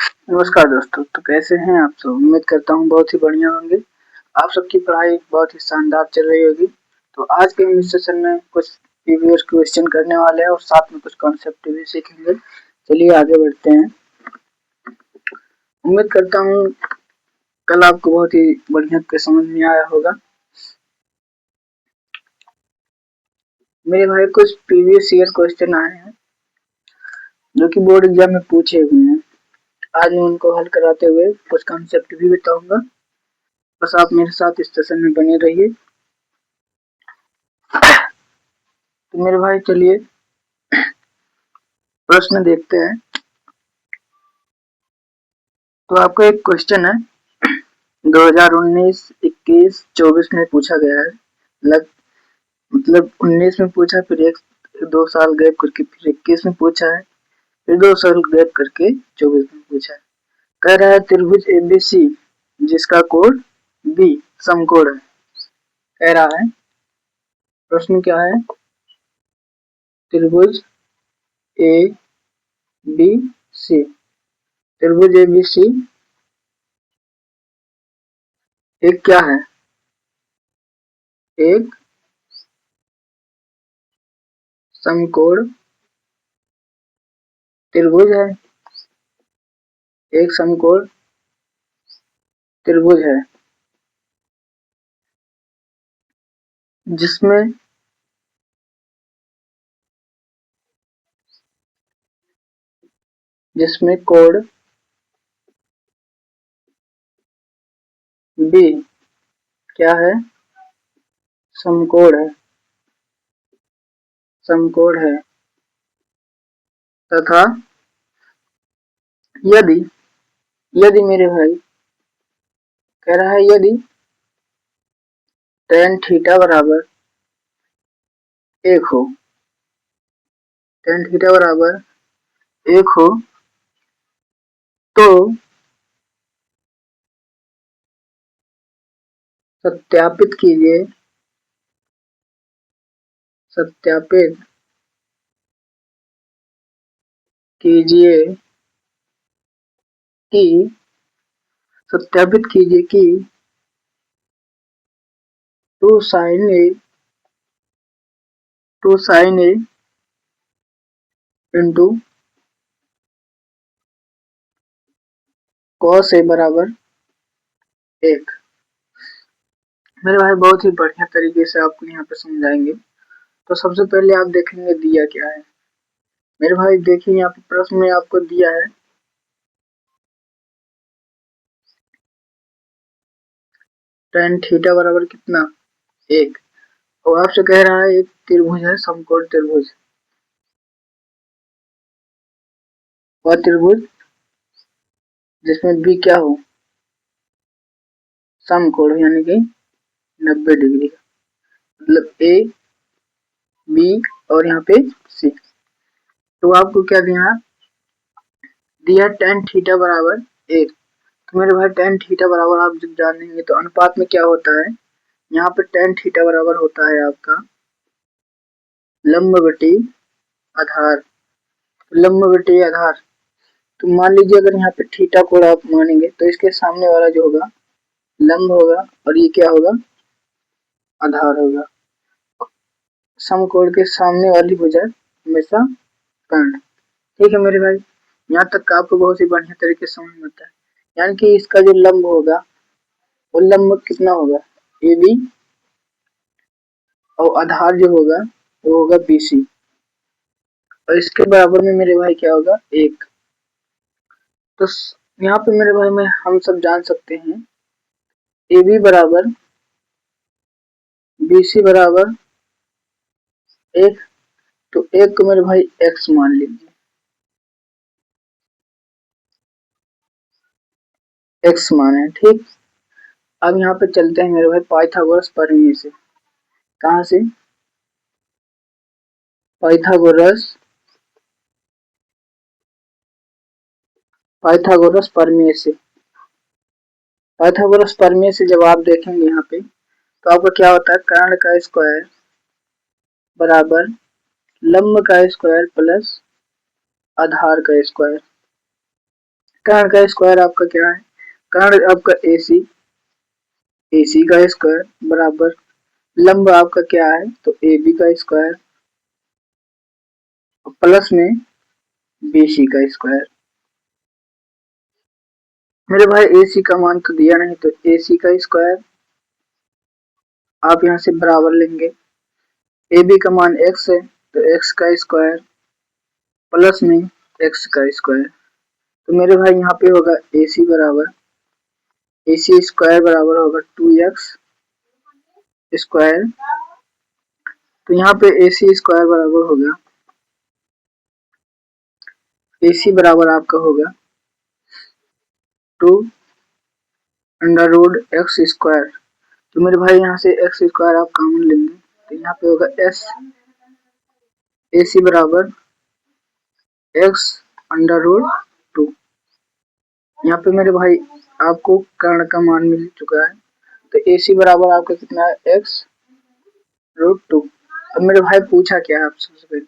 नमस्कार दोस्तों। तो कैसे हैं आप सब? उम्मीद करता हूँ बहुत ही बढ़िया होंगे। आप सबकी पढ़ाई बहुत ही शानदार चल रही होगी। तो आज के इस सेशन में कुछ प्रीवियस क्वेश्चन करने वाले हैं और साथ में कुछ कॉन्सेप्ट भी सीखेंगे। चलिए आगे बढ़ते हैं। उम्मीद करता हूँ कल आपको बहुत ही बढ़िया के समझ में आया होगा। मेरे भाई कुछ प्रीवियस ईयर क्वेश्चन आए हैं जो कि बोर्ड एग्जाम में पूछे हुए हैं। आज मैं उनको हल कराते हुए कुछ कॉन्सेप्ट भी बताऊंगा। बस आप मेरे साथ इस सेशन में बने रहिए। तो मेरे भाई चलिए प्रश्न देखते हैं। तो आपको एक क्वेश्चन है 2019, 21, 24 में पूछा गया है। मतलब 19 में पूछा, फिर एक 2 साल गैप करके फिर 21 में पूछा है, फिर 2 साल गैप करके 24 में पूछा है। कह रहा है त्रिभुज एबीसी जिसका कोण बी समकोण है। कह रहा है प्रश्न क्या है, त्रिभुज ए बी सी। त्रिभुज एबीसी एक क्या है, एक समकोण त्रिभुज है। एक समकोण त्रिभुज है जिसमें कोण बी क्या है, समकोण है। समकोण है तथा यदि यदि मेरे भाई कह रहा है यदि tan थीटा बराबर 1 हो, tan थीटा बराबर 1 हो तो सत्यापित कीजिए सत्यापित कीजिए कि सत्यापित कीजिए कि 2 sin a into cos a बराबर 1। मेरे भाई बहुत ही बढ़िया तरीके से आपको यहाँ पे समझाएंगे। तो सबसे पहले आप देखेंगे दिया क्या है। मेरे भाई देखिए यहाँ पे प्रश्न में आपको दिया है tan थीटा बराबर कितना 1। और आपसे कह रहा है एक त्रिभुज है, समकोण त्रिभुज। वह त्रिभुज जिसमें बी क्या हो, समकोण यानी कि 90 डिग्री का। मतलब ए बी और यहाँ पे सी। तो आपको क्या दिया tan थीटा बराबर 1। तो मेरे भाई tan थीटा बराबर आप जब जानेंगे तो अनुपात में क्या होता है। यहाँ पे tan थीटा बराबर होता है आपका लंब बटे आधार। लंब बटे आधार। तो मान लीजिए अगर यहाँ पे थीटा कोण आप मानेंगे तो इसके सामने वाला जो होगा लंब होगा और ये क्या होगा, आधार होगा। समकोण के सामने वाली भुजा हमेशा कर्ण। ठीक है मेरे भाई, यहाँ तक का आपको बहुत ही बढ़िया तरीके से समझ में आता है। यानी कि इसका जो लंब होगा वो लंब कितना होगा, ए बी, और आधार जो होगा वो होगा बी सी। और इसके बराबर में मेरे भाई क्या होगा, 1। तो यहाँ पे मेरे भाई में हम सब जान सकते हैं ए बी बराबर बी सी बराबर 1। तो 1 को मेरे भाई x मान लीजिए, x माने। ठीक, अब यहाँ पे चलते हैं मेरे भाई पाइथागोरस प्रमेय से। कहाँ से, पाइथागोरस पाइथागोरस प्रमेय से। पाइथागोरस प्रमेय से जब आप देखेंगे यहाँ पे तो आपका क्या होता है, कर्ण का स्क्वायर बराबर लंब का स्क्वायर प्लस आधार का स्क्वायर। कर्ण का स्क्वायर आपका क्या है? कर्ण आपका AC, AC का स्क्वायर बराबर लंब आपका क्या है? तो AB का स्क्वायर प्लस में BC का स्क्वायर। मेरे भाई AC का मान तो दिया नहीं, तो AC का स्क्वायर आप यहाँ से बराबर लेंगे, AB का मान x है तो x का स्क्वायर प्लस में x का स्क्वायर। तो मेरे भाई यहाँ पे होगा AC बराबर AC स्क्वायर बराबर होगा 2x स्क्वायर। तो यहाँ पे AC स्क्वायर बराबर हो गया, AC बराबर आपका होगा 2 अंडर रूट एक्स स्क्वायर। तो मेरे भाई यहाँ से एक्स स्क्वायर आप कॉमन लेंगे, तो यहाँ पे होगा एस AC बराबर एक्स अंडर रूट 2। यहाँ पे मेरे भाई आपको कर्ण का मान मिल चुका है, तो AC बराबर आपका कितना है? X root 2। अब मेरे भाई पूछा क्या है आपसे? सबसे पहले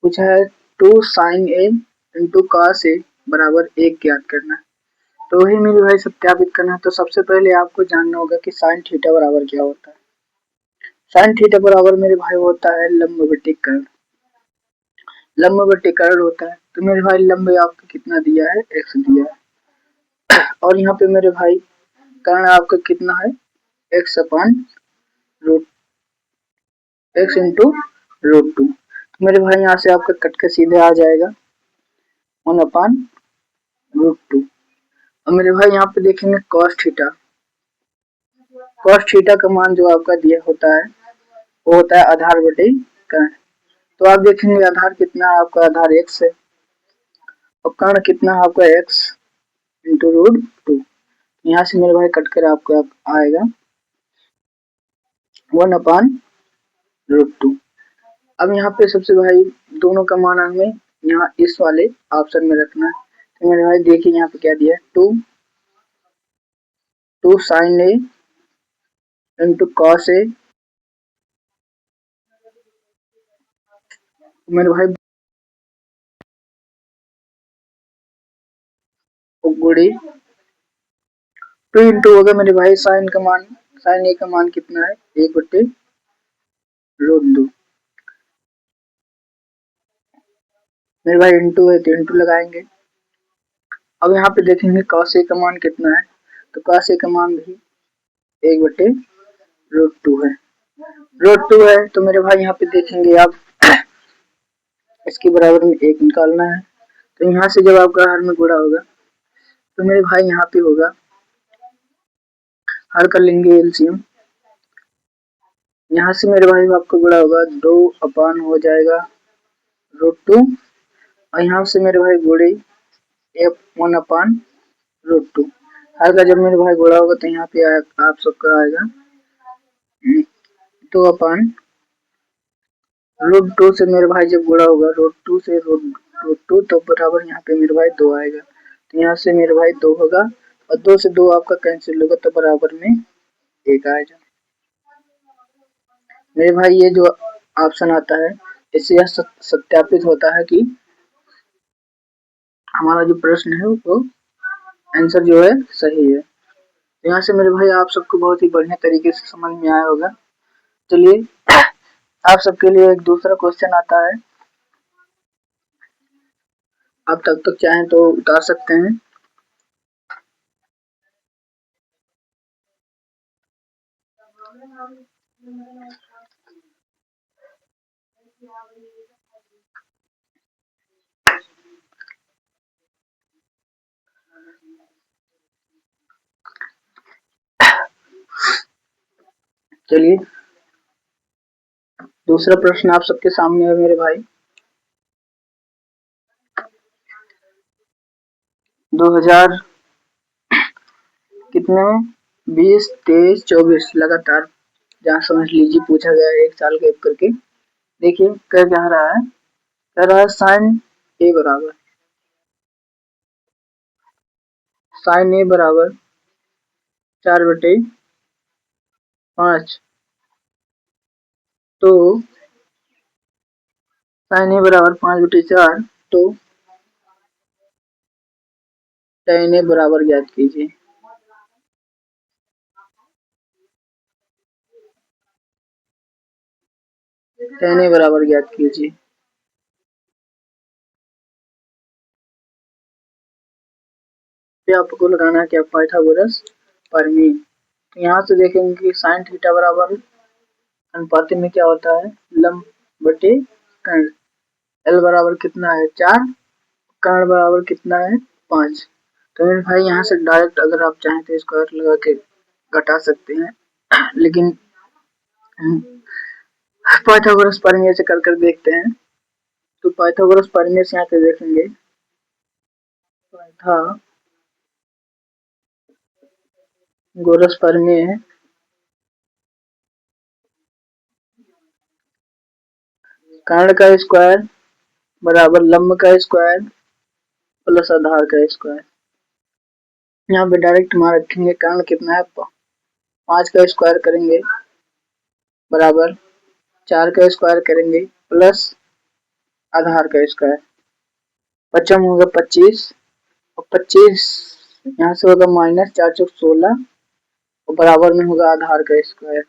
पूछा है 2 sign A into cos A बराबर 1 ज्ञात करना है। तो वही मेरे भाई सत्यापित करना है। तो सबसे पहले आपको जानना होगा कि साइन थीटा बराबर क्या होता है। साइन थीटा बराबर मेरे भाई होता है लंब बटे कर्ण। लंब बटे कर्ण होता है। तो मेरे भाई लंब आपका कितना दिया है? x दिया है, और यहाँ पे मेरे भाई कर्ण आपका कितना है? x upon root x into root 2। मेरे भाई यहाँ से आपका कट के सीधे आ जाएगा 1 अपान रूट 2। और मेरे भाई यहाँ पे देखेंगे cos थीटा। cos थीटा का मान जो आपका दिया होता है वो होता है आधार बटे कर्ण। तो आप देखेंगे आधार कितना है आपका? आधार x है, और कर्ण कितना है आपका? x into root 2। यहाँ से मेरे भाई कट कर आपको आएगा 1 अपान रूट 2। अब यहाँ पे सबसे भाई दोनों का मान हमें यहाँ इस वाले ऑप्शन में रखना है। तो मेरे भाई देखिए यहाँ पे क्या दिया है? 2 sign A into cos A. मेरे भाई गुड़ी 2 इंटू होगा मेरे भाई साइन का मान, साइन ए का मान कितना है? 1 बटे रूट 2। मेरे भाई इंटू है तो इंटू लगाएंगे। अब यहाँ पे देखेंगे कॉस ए का मान कितना है? तो कॉस ए का मान भी 1 बटे रूट 2 है। रूट 2 है तो मेरे भाई यहाँ पे देखेंगे आप इसके बराबर में 1 निकालना है। तो यहाँ से जब आपका हर में गुणा होगा तो मेरे भाई यहाँ पे होगा, हर कर लेंगे एलसीएम। यहाँ से मेरे भाई आपको गुणा होगा 2 अपान हो जाएगा रूट 2, और यहाँ से मेरे भाई गुड़े 1 अपान रूट 2। हर का जब मेरे भाई गुणा होगा तो यहाँ पे आप सबका आएगा 2 अपान रूट 2 से मेरे भाई जब गुणा होगा रूट 2 से रूट 2 तो बराबर यहाँ पे मेरे भाई 2 आएगा। तो यहाँ से मेरे भाई 2 होगा, और 2 से 2 आपका कैंसिल होगा तो बराबर में 1 आएगा। मेरे भाई ये जो ऑप्शन आता है इससे यह सत्यापित होता है कि हमारा जो प्रश्न है वो आंसर जो है सही है। तो यहाँ से मेरे भाई आप सबको बहुत ही बढ़िया तरीके से समझ में आया होगा। चलिए आप सबके लिए एक दूसरा क्वेश्चन आता है, आप तब तक चाहें तो उतार सकते हैं। चलिए दूसरा प्रश्न आप सबके सामने है मेरे भाई। 2000 कितने में 20, 23, 24 लगातार जहाँ समझ लीजिए पूछा गया है 1 साल गैप करके। देखिए क्या रहा है? कह रहा है साइन ए बराबर 4/5। तो साइन ए बराबर 5/4 तो tan A बराबर ज्ञात कीजिए। tan A बराबर ज्ञात कीजिए। फिर आपको लगाना है क्या, पाइथागोरस प्रमेय। तो यहाँ से देखेंगे कि साइन थीटा बराबर अनुपात में क्या होता है, लंब बटे कर्ण। एल बराबर कितना है 4, कर्ण बराबर कितना है 5। तो मेरे भाई यहाँ से डायरेक्ट अगर आप चाहें तो स्क्वायर लगा के घटा सकते हैं, लेकिन पाइथागोरस प्रमेय से कर देखते हैं। तो पाइथागोरस प्रमेय से यहाँ पे देखेंगे, पाइथागोरस प्रमेय कर्ण का स्क्वायर बराबर लंब का स्क्वायर प्लस आधार का स्क्वायर। यहाँ पे डायरेक्ट मान रखेंगे, कर्ण कितना है 5 का स्क्वायर करेंगे बराबर 4 का स्क्वायर करेंगे प्लस आधार का स्क्वायर, पचम होगा 25 और 25 यहाँ से होगा माइनस 4 चौक 16 और बराबर में होगा आधार का स्क्वायर।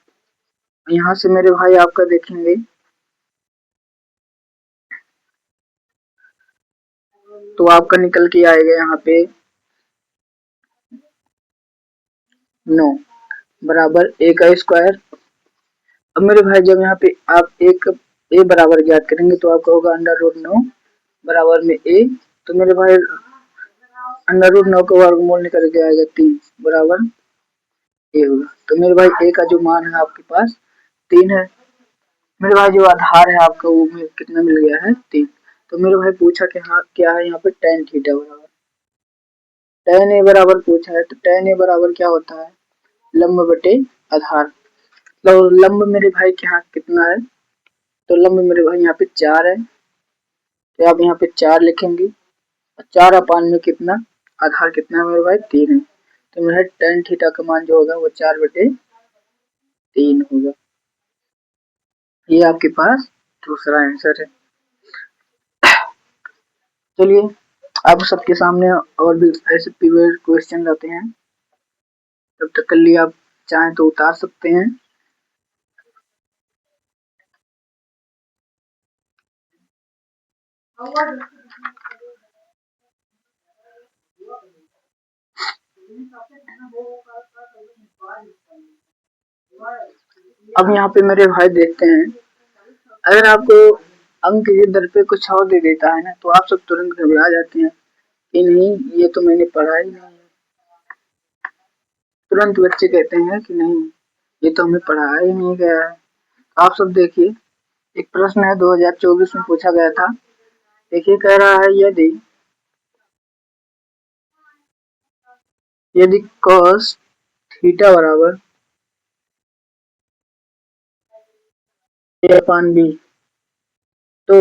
यहाँ से मेरे भाई आपका देखेंगे तो आपका निकल के आएगा यहाँ पे 9 बराबर a का स्क्वायर। अब मेरे भाई जब यहाँ पे आप एक a बराबर ज्ञात करेंगे तो आपका होगा √9 बराबर में a। तो मेरे भाई √9 का वर्गमूल निकल के आएगा 3 बराबर a होगा। तो मेरे भाई a का जो मान है आपके पास 3 है। मेरे भाई जो आधार है आपका वो कितना मिल गया है 3। तो मेरे भाई पूछा कि हाँ क्या है यहाँ पे tan थीटा बराबर, tan a बराबर पूछा है। तो tan a बराबर क्या होता है, लंब बटे आधार। तो लंब मेरे भाई के यहाँ कितना है, तो लंब मेरे भाई यहाँ पे 4 है। तो आप यहाँ पे 4 लिखेंगे, 4 अपान में कितना, आधार कितना है मेरे भाई 3 है। तो मेरा tan थीटा का मान जो होगा वो 4/3 होगा। ये आपके पास दूसरा आंसर है। चलिए आप सबके सामने और भी ऐसे पीवीएस क्वेश्चन लाते हैं, तब तक के लिए आप चाहें तो उतार सकते हैं। अब यहाँ पे मेरे भाई देखते हैं, अगर आपको अंक के दर पे कुछ और दे देता है ना तो आप सब तुरंत घबरा जाते हैं कि नहीं ये तो मैंने पढ़ा ही नहीं। तुरंत बच्चे कहते हैं कि नहीं ये तो हमें पढ़ाया ही नहीं गया है। आप सब देखिए, एक प्रश्न है 2024 में पूछा गया था। देखिए कह रहा है यदि cos थीटा बराबर a/b तो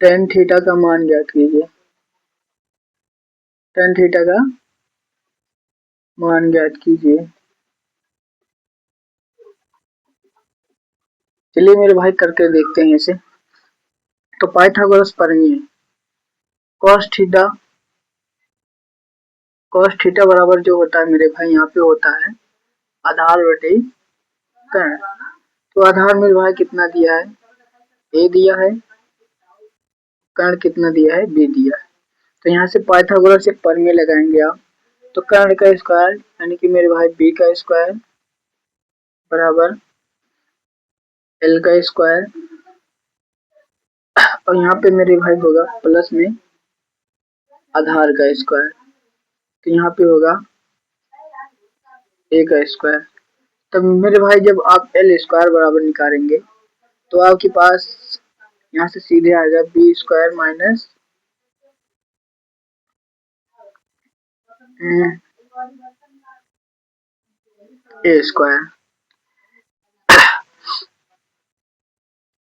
tan थीटा का मान ज्ञात कीजिए। tan थीटा का मान ज्ञात कीजिए। चलिए मेरे भाई करके देखते हैं इसे। तो पाइथागोरस प्रमेय cos थीटा बराबर जो होता है मेरे भाई यहाँ पे होता है आधार बटे कर्ण। तो आधार मेरे भाई कितना दिया है, a दिया है, कर्ण कितना दिया है, b दिया है। तो यहाँ से पाइथागोरस से प्रमेय लगाएंगे आप। तो कर्ण का स्क्वायर यानी कि मेरे भाई b का स्क्वायर बराबर l का स्क्वायर और यहाँ पे मेरे भाई होगा प्लस में आधार का स्क्वायर। तो यहाँ पे होगा a का स्क्वायर। तब मेरे भाई जब आप l स्क्वायर बराबर निकालेंगे तो आपके पास यहाँ से सीधे आएगा b square minus a square.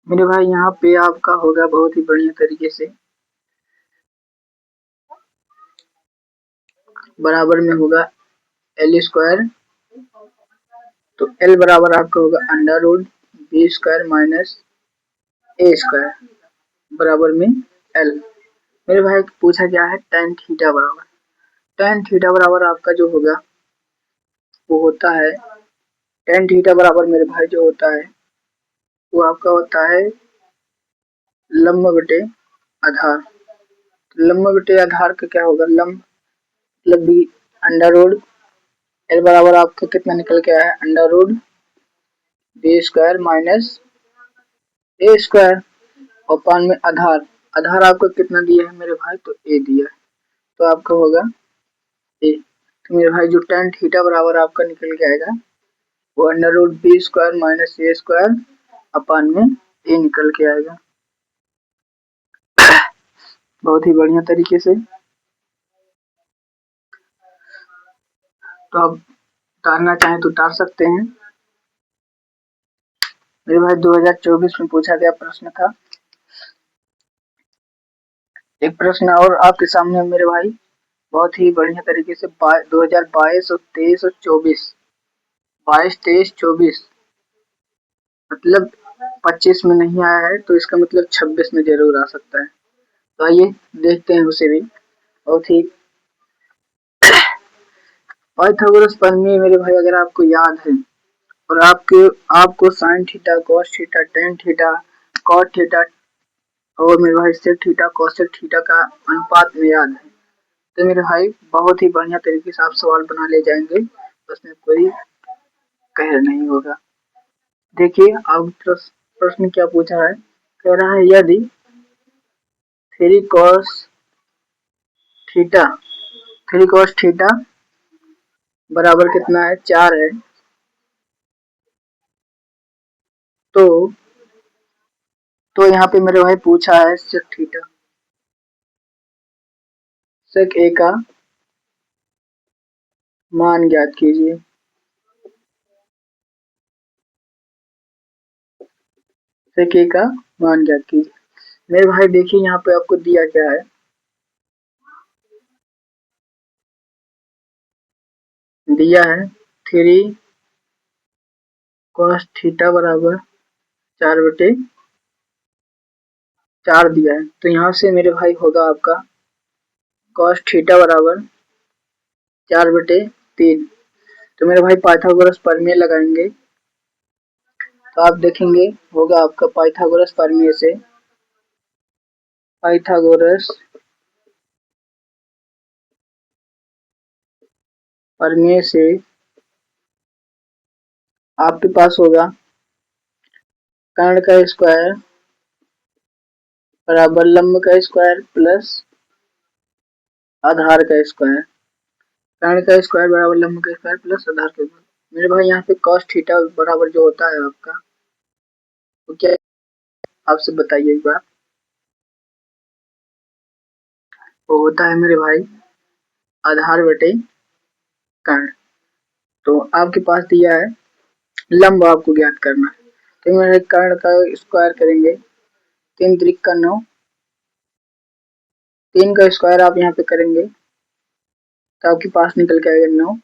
मेरे भाई यहाँ पे आपका होगा बहुत ही बढ़िया तरीके से बराबर में होगा l स्क्वायर। तो l बराबर आपका होगा under root b square minus a square. बराबर में एल। मेरे भाई पूछा क्या है, tan थीटा बराबर, tan थीटा बराबर आपका जो होगा वो होता है, tan थीटा बराबर मेरे भाई जो होता है वो आपका होता है लंब बटे आधार। लंब बटे आधार का क्या होगा, लंब मतलब बी अंडर रूट एल बराबर आपका कितना निकल के आया है, under root B square minus A square, और पान में आधार, आधार आपको कितना दिया है मेरे भाई, तो ए दिया है, तो आपका होगा ए। तो मेरे भाई जो tan थीटा बराबर आपका निकल के आएगा वो under root B square minus A square upon में ए निकल के आएगा। बहुत ही बढ़िया तरीके से। तो आप उतारना चाहें तो उतार सकते हैं। मेरे भाई 2024 में पूछा गया प्रश्न था। एक प्रश्न और आपके सामने मेरे भाई, बहुत ही बढ़िया तरीके से 2022 और 23 और 24, 22 23 24 मतलब 25 में नहीं आया है तो इसका मतलब 26 में जरूर आ सकता है। तो आइए देखते हैं उसे भी। बहुत ही पाइथागोरस प्रमेय मेरे भाई अगर आपको याद है और आपको sine theta cos theta tan theta cot theta और मेरे भाई सेक थीटा कोसेक थीटा का अनुपात में याद है तो मेरे भाई बहुत ही बढ़िया तरीके से आप सवाल बना ले जाएंगे, उसमें कोई कहर नहीं होगा। देखिए अब प्रश्न क्या पूछा है, कह रहा है यदि three cos theta, three cos theta बराबर कितना है, 4 है, तो यहाँ पे मेरे भाई पूछा है सेक थीटा, सेक ए का मान ज्ञात कीजिए। सेक ए का मान ज्ञात कीजिए। मेरे भाई देखिए यहाँ पे आपको दिया क्या है, दिया है थ्री कॉस थीटा बराबर 4/4 दिया है, तो यहाँ से मेरे भाई होगा आपका कॉस थीटा बराबर 4/3। तो मेरे भाई पाइथागोरस प्रमेय लगाएंगे तो आप देखेंगे होगा आपका पाइथागोरस प्रमेय से, पाइथागोरस प्रमेय से आपके पास होगा कर्ण का स्क्वायर बराबर लंब का स्क्वायर प्लस आधार का स्क्वायर, कर्ण का स्क्वायर बराबर लंब का स्क्वायर प्लस आधार का स्क्वायर। मेरे भाई यहाँ पे कॉस थीटा बराबर जो होता है आपका वो क्या है, आपसे बताइए एक बार। वो होता है मेरे भाई आधार बटे कर्ण। तो आपके पास दिया है लंब आपको ज्ञात करना है, तो मेरे कर्ण का स्क्वायर करेंगे, 3 × 3 = 9, 3 का स्क्वायर आप यहाँ पे करेंगे तो आपके पास निकल के आएगा 9,